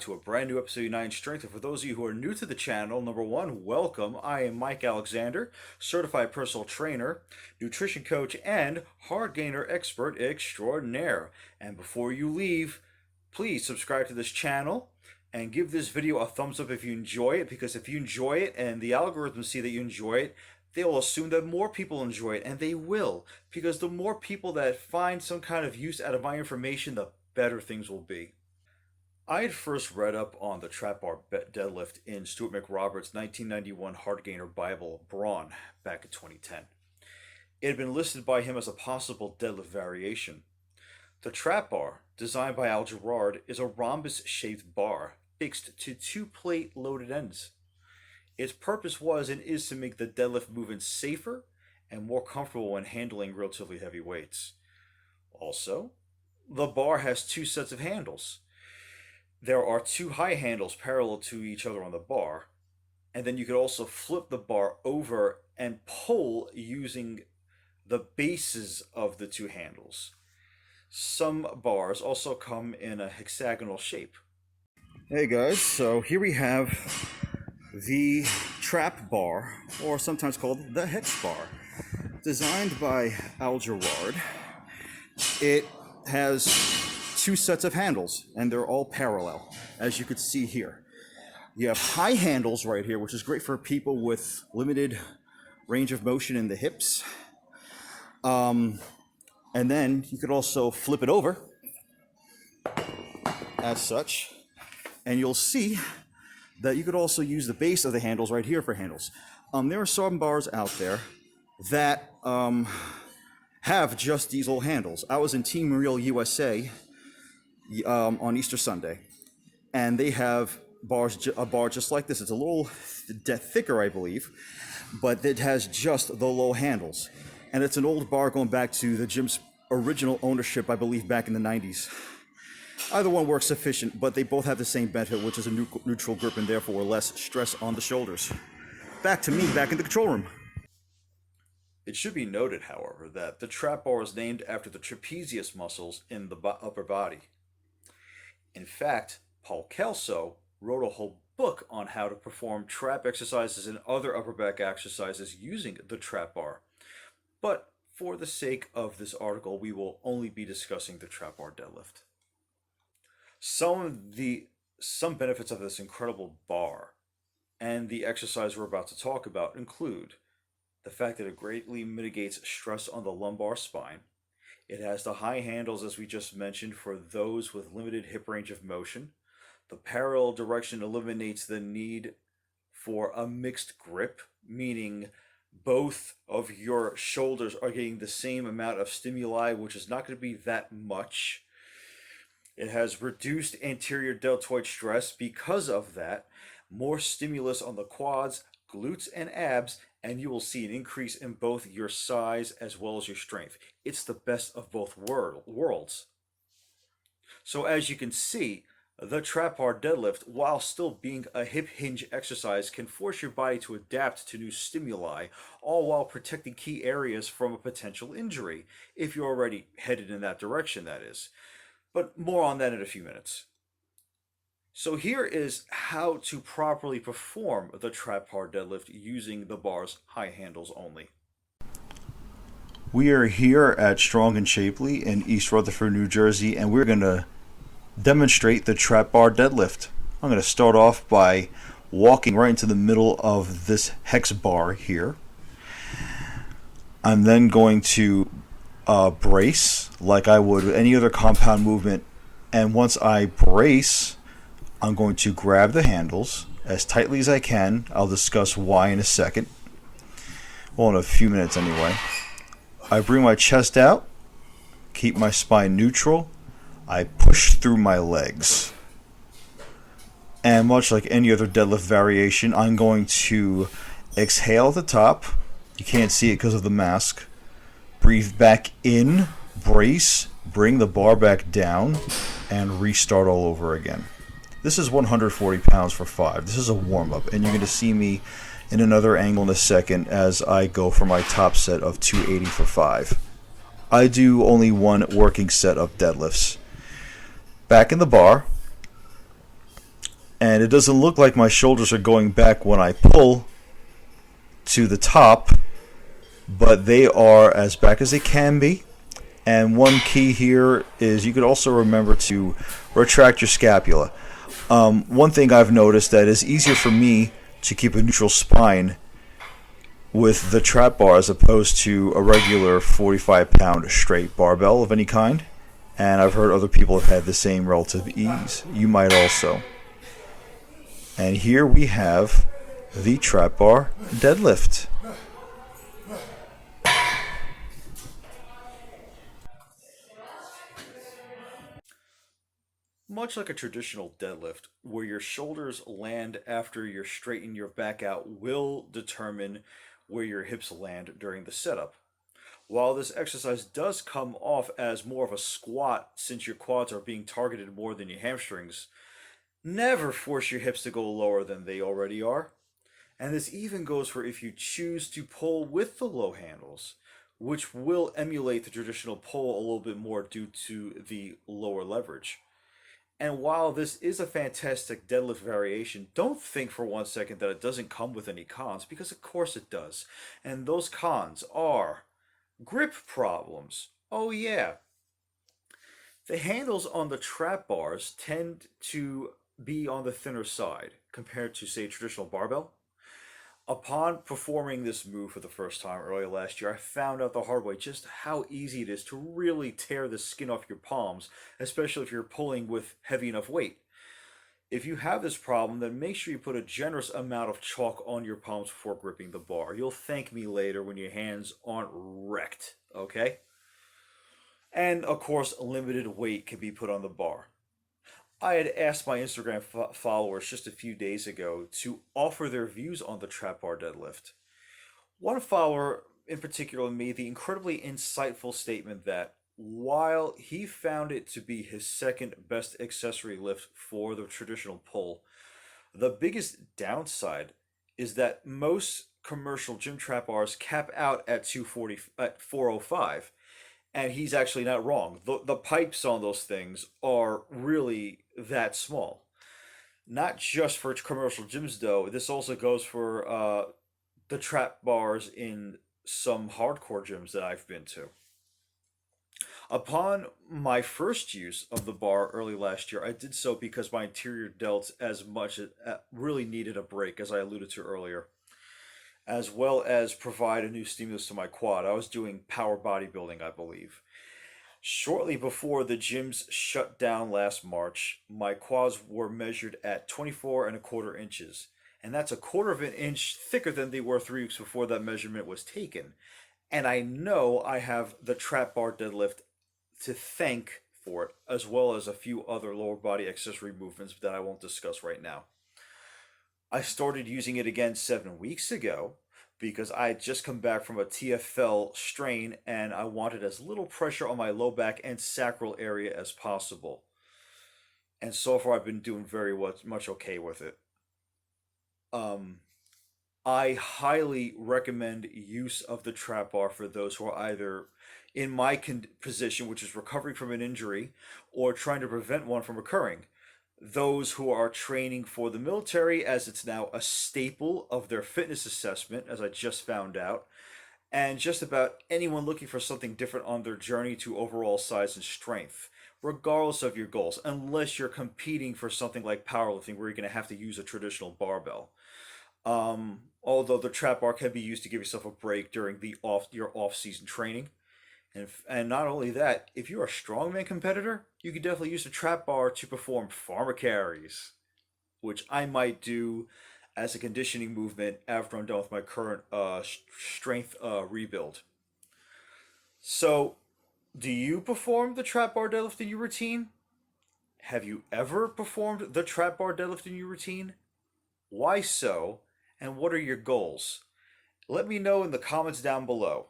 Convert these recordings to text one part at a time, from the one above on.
to a brand new episode of United Strength. And for those of you who are new to the channel, number one, welcome. I am Mike Alexander, certified personal trainer, nutrition coach, and hard gainer expert extraordinaire. And before you leave, please subscribe to this channel and give this video a thumbs up if you enjoy it, because if you enjoy it and the algorithms see that you enjoy it, they will assume that more people enjoy it, and they will, because the more people that find some kind of use out of my information, the better things will be. I had first read up on the Trap Bar Deadlift in Stuart McRoberts' 1991 Hard Gainer Bible, Brawn, back in 2010. It had been listed by him as a possible deadlift variation. The Trap Bar, designed by Al Gerard, is a rhombus-shaped bar fixed to two plate loaded ends. Its purpose was and is to make the deadlift movement safer and more comfortable when handling relatively heavy weights. Also, the bar has two sets of handles. There are two high handles parallel to each other on the bar, and then you could also flip the bar over and pull using the bases of the two handles. Some bars also come in a hexagonal shape. Hey guys, so here we have the Trap Bar, or sometimes called the Hex Bar, designed by Al Gerard. It has two sets of handles, and they're all parallel, as you could see here. You have high handles right here, which is great for people with limited range of motion in the hips. And then you could also flip it over, as such, and you'll see that you could also use the base of the handles right here for handles. There are some bars out there that have just these little handles. I was in Team Real USA on Easter Sunday, and they have a bar just like this. It's a little thicker, I believe, but it has just the low handles, and it's an old bar going back to the gym's original ownership, I believe, back in the 90s. Either one works sufficient, but they both have the same benefit, which is a neutral grip and therefore less stress on the shoulders. Back to me, back in the control room. It should be noted, however, that the Trap Bar is named after the trapezius muscles in the upper body. In fact, Paul Kelso wrote a whole book on how to perform trap exercises and other upper back exercises using the Trap Bar. But for the sake of this article, we will only be discussing the Trap Bar Deadlift. Some benefits of this incredible bar and the exercise we're about to talk about include the fact that it greatly mitigates stress on the lumbar spine. It has the high handles, as we just mentioned, for those with limited hip range of motion. The parallel direction eliminates the need for a mixed grip, meaning both of your shoulders are getting the same amount of stimuli, which is not going to be that much. It has reduced anterior deltoid stress because of that, more stimulus on the quads, glutes, and abs, and you will see an increase in both your size as well as your strength. It's the best of both worlds. So as you can see, the Trap Bar Deadlift, while still being a hip hinge exercise, can force your body to adapt to new stimuli, all while protecting key areas from a potential injury, if you're already headed in that direction, that is. But more on that in a few minutes. So here is how to properly perform the Trap Bar Deadlift using the bar's high handles only. We are here at Strong and Shapely in East Rutherford, New Jersey, and we're going to demonstrate the Trap Bar Deadlift. I'm going to start off by walking right into the middle of this hex bar here. I'm then going to brace like I would with any other compound movement, and once I brace, I'm going to grab the handles as tightly as I can. I'll discuss why in a second. Well, in a few minutes anyway. I bring my chest out, keep my spine neutral. I push through my legs. And much like any other deadlift variation, I'm going to exhale at the top. You can't see it because of the mask. Breathe back in, brace, bring the bar back down, and restart all over again. This is 140 pounds for 5. This is a warm-up, and you're going to see me in another angle in a second as I go for my top set of 280 for 5. I do only one working set of deadlifts. Back in the bar, and it doesn't look like my shoulders are going back when I pull to the top, but they are as back as they can be. And one key here is you could also remember to retract your scapula. One thing I've noticed that is easier for me to keep a neutral spine with the trap bar as opposed to a regular 45-pound straight barbell of any kind. And I've heard other people have had the same relative ease. You might also. And here we have the Trap Bar Deadlift. Much like a traditional deadlift, where your shoulders land after you straighten your back out will determine where your hips land during the setup. While this exercise does come off as more of a squat since your quads are being targeted more than your hamstrings, never force your hips to go lower than they already are. And this even goes for if you choose to pull with the low handles, which will emulate the traditional pull a little bit more due to the lower leverage. And while this is a fantastic deadlift variation, don't think for 1 second that it doesn't come with any cons, because of course it does. And those cons are grip problems. Oh, yeah. The handles on the trap bars tend to be on the thinner side compared to, say, traditional barbell. Upon performing this move for the first time early last year, I found out the hard way just how easy it is to really tear the skin off your palms, especially if you're pulling with heavy enough weight. If you have this problem, then make sure you put a generous amount of chalk on your palms before gripping the bar. You'll thank me later when your hands aren't wrecked, okay? And of course, limited weight can be put on the bar. I had asked my Instagram followers just a few days ago to offer their views on the trap bar deadlift. One follower in particular made the incredibly insightful statement that while he found it to be his second best accessory lift for the traditional pull, the biggest downside is that most commercial gym trap bars cap out at 240 at 405, and he's actually not wrong. The pipes on those things are really that small. Not just for commercial gyms though. This also goes for the trap bars in some hardcore gyms that I've been to. Upon my first use of the bar early last year, I did so because my interior delts as much as really needed a break, as I alluded to earlier, as well as provide a new stimulus to my quad. I was doing power bodybuilding, I believe. Shortly before the gyms shut down last March, my quads were measured at 24 and a quarter inches. And that's a quarter of an inch thicker than they were 3 weeks before that measurement was taken. And I know I have the trap bar deadlift to thank for it, as well as a few other lower body accessory movements that I won't discuss right now. I started using it again 7 weeks ago because I had just come back from a TFL strain and I wanted as little pressure on my low back and sacral area as possible. And so far, I've been doing very much okay with it. Um, I highly recommend use of the trap bar for those who are either in my position, which is recovering from an injury, or trying to prevent one from occurring. Those who are training for the military, as it's now a staple of their fitness assessment, as I just found out, and just about anyone looking for something different on their journey to overall size and strength, regardless of your goals, unless you're competing for something like powerlifting, where you're going to have to use a traditional barbell. Although the trap bar can be used to give yourself a break during the your off season training. And not only that, if you're a strongman competitor, you can definitely use the trap bar to perform farmer carries, which I might do as a conditioning movement after I'm done with my current strength rebuild. So, do you perform the trap bar deadlift in your routine? Have you ever performed the trap bar deadlift in your routine? Why so? And what are your goals? Let me know in the comments down below.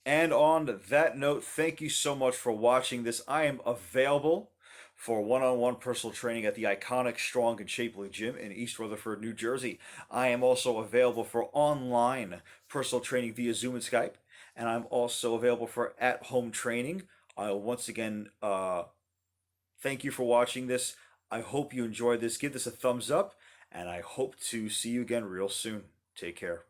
And on that note, thank you so much for watching this. I am available for one-on-one personal training at the iconic Strong and Shapely Gym in East Rutherford, New Jersey. I am also available for online personal training via Zoom and Skype, and I'm also available for at-home training. Once again, thank you for watching this. I hope you enjoyed this. Give this a thumbs up, and I hope to see you again real soon. Take care.